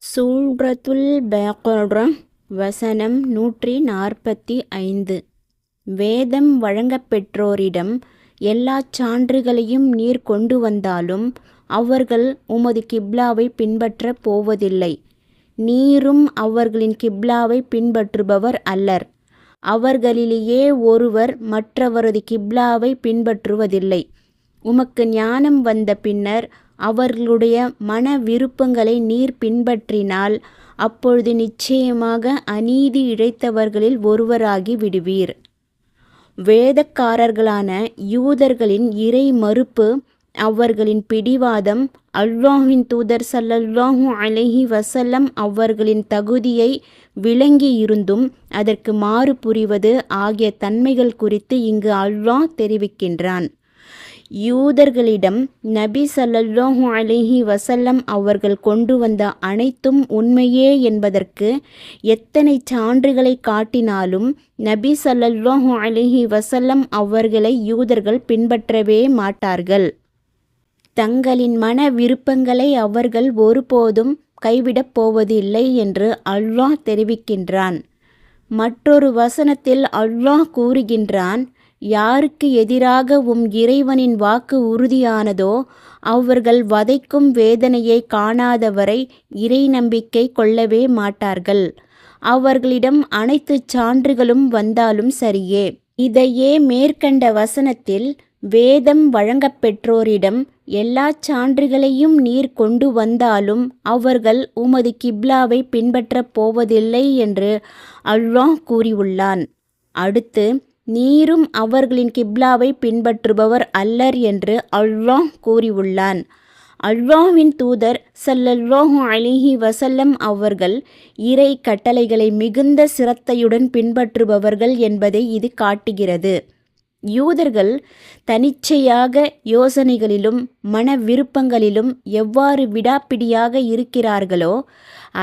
சூரத்துல் பக்ரா வசனம் 145. வேதம் வழங்கப்பெற்றோரிடம் எல்லாச் சான்றுகளையும் நீர் கொண்டு வந்தாலும் அவர்கள் உமது கிப்லாவை பின்பற்றப் போவதில்லை. நீரும் அவர்களின் கிப்லாவை பின்பற்றுபவர் அல்லர். அவர்களிலேயே ஒருவர் மற்றவரது கிப்லாவை பின்பற்றுவதில்லை. உமக்கு ஞானம் வந்த பின்னர் அவர்களுடைய மன விருப்பங்களை நீர் பின்பற்றினால் அப்பொழுது நிச்சயமாக அநீதி இழைத்தவர்களில் ஒருவராகி விடுவீர். வேதக்காரர்களான யூதர்களின் இறை மறுப்பு, அவர்களின் பிடிவாதம், அல்லாஹ்வின் தூதர் ஸல்லல்லாஹு அலைஹி வஸல்லம் அவர்களின் தகுதியை விளங்கி இருந்தும் அதற்கு மாறு புரிவது ஆகிய தன்மைகள் குறித்து இங்கு அல்லாஹ் தெரிவிக்கின்றான். யூதர்களிடம் நபி ஸல்லல்லாஹு அலைஹி வஸல்லம் அவர்கள் கொண்டு வந்த அனைத்தும் உண்மையே என்பதற்கு எத்தனை சான்றுகளை காட்டினாலும் நபி ஸல்லல்லாஹு அலைஹி வஸல்லம் அவர்களை யூதர்கள் பின்பற்றவே மாட்டார்கள். தங்களின் மன விருப்பங்களை அவர்கள் ஒருபோதும் கைவிடப் போவதில்லை என்று அல்லாஹ் தெரிவிக்கின்றான். மற்றொரு வசனத்தில் அல்லாஹ் கூறுகின்றான், யாருக்கு எதிராக இறைவனின் வாக்கு உறுதியானதோ அவர்கள் வதைக்கும் வேதனையை காணாதவரை இறை நம்பிக்கை கொள்ளவே மாட்டார்கள். அவர்களிடம் அனைத்து சான்றுகளும் வந்தாலும் சரியே. இதையே மேற்கண்ட வசனத்தில் வேதம் வழங்கப்பெற்றோரிடம் எல்லா சான்றுகளையும் நீர் கொண்டு வந்தாலும் அவர்கள் உமது கிப்லாவை பின்பற்றப் போவதில்லை என்று அல்லாஹ் கூறியுள்ளான். அடுத்து நீரும் அவர்களின் கிப்லாவை பின்பற்றுபவர் அல்லர் என்று அல்லாஹ் கூறியுள்ளான். அல்லாஹ்வின் தூதர் ஸல்லல்லாஹு அலைஹி வஸல்லம் அவர்கள் இறை கட்டளைகளை மிகுந்த சிரத்தையுடன் பின்பற்றுபவர்கள் என்பதை இது காட்டுகிறது. யூதர்கள் தனிச்சையாக யோசனைகளிலும் மன விருப்பங்களிலும் எவ்வாறு விடாப்பிடியாக இருக்கிறார்களோ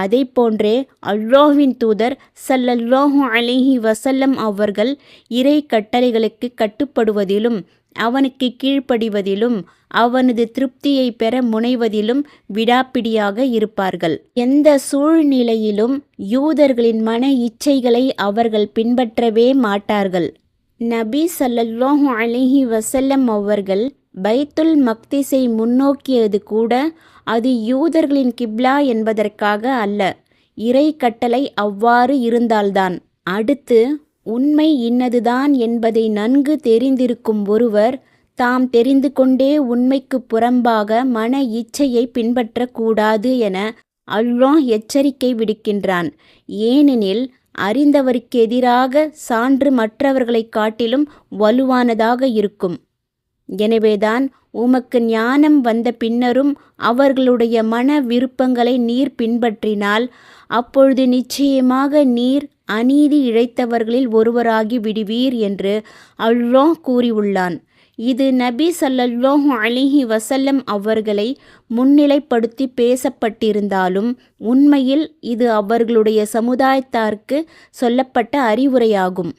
அதை போன்றே அல்லாஹ்வின் தூதர் ஸல்லல்லாஹு அலைஹி வஸல்லம் அவர்கள் இறை கட்டளைகளுக்கு கட்டுப்படுவதிலும் அவனுக்கு கீழ்ப்படிவதிலும் அவனது திருப்தியை பெற முனைவதிலும் விடாப்பிடியாக இருப்பார்கள். எந்த சூழ்நிலையிலும் யூதர்களின் மன இச்சைகளை அவர்கள் பின்பற்றவே மாட்டார்கள். நபி ஸல்லல்லாஹு அலைஹி வஸல்லம் அவர்கள் பைத்துல் மக்திஸை முன்னோக்கியது கூட அது யூதர்களின் கிப்லா என்பதற்காக அல்ல, இறை கட்டளை அவ்வாறு இருந்தால்தான். அடுத்து உண்மை இன்னதுதான் என்பதை நன்கு தெரிந்திருக்கும் ஒருவர் தாம் தெரிந்து கொண்டே உண்மைக்கு புறம்பாக மன இச்சையை பின்பற்றக்கூடாது என அல்லாஹ் எச்சரிக்கை விடுக்கின்றான். ஏனெனில் அறிந்தவருக்கு எதிராக சான்று மற்றவர்களை காட்டிலும் வலுவானதாக இருக்கும். எனவேதான் உமக்கு ஞானம் வந்த பின்னரும் அவர்களுடைய மன விருப்பங்களை நீர் பின்பற்றினால் அப்பொழுது நிச்சயமாக நீர் அநீதி இழைத்தவர்களில் ஒருவராகி விடுவீர் என்று அல்லாஹ் கூறியுள்ளான். இது நபி ஸல்லல்லாஹு அலைஹி வஸல்லம் அவர்களை முன்னிலைப்படுத்தி பேசப்பட்டிருந்தாலும் உண்மையில் இது அவர்களுடைய சமுதாயத்தாருக்கு சொல்லப்பட்ட அறிவுரையாகும்.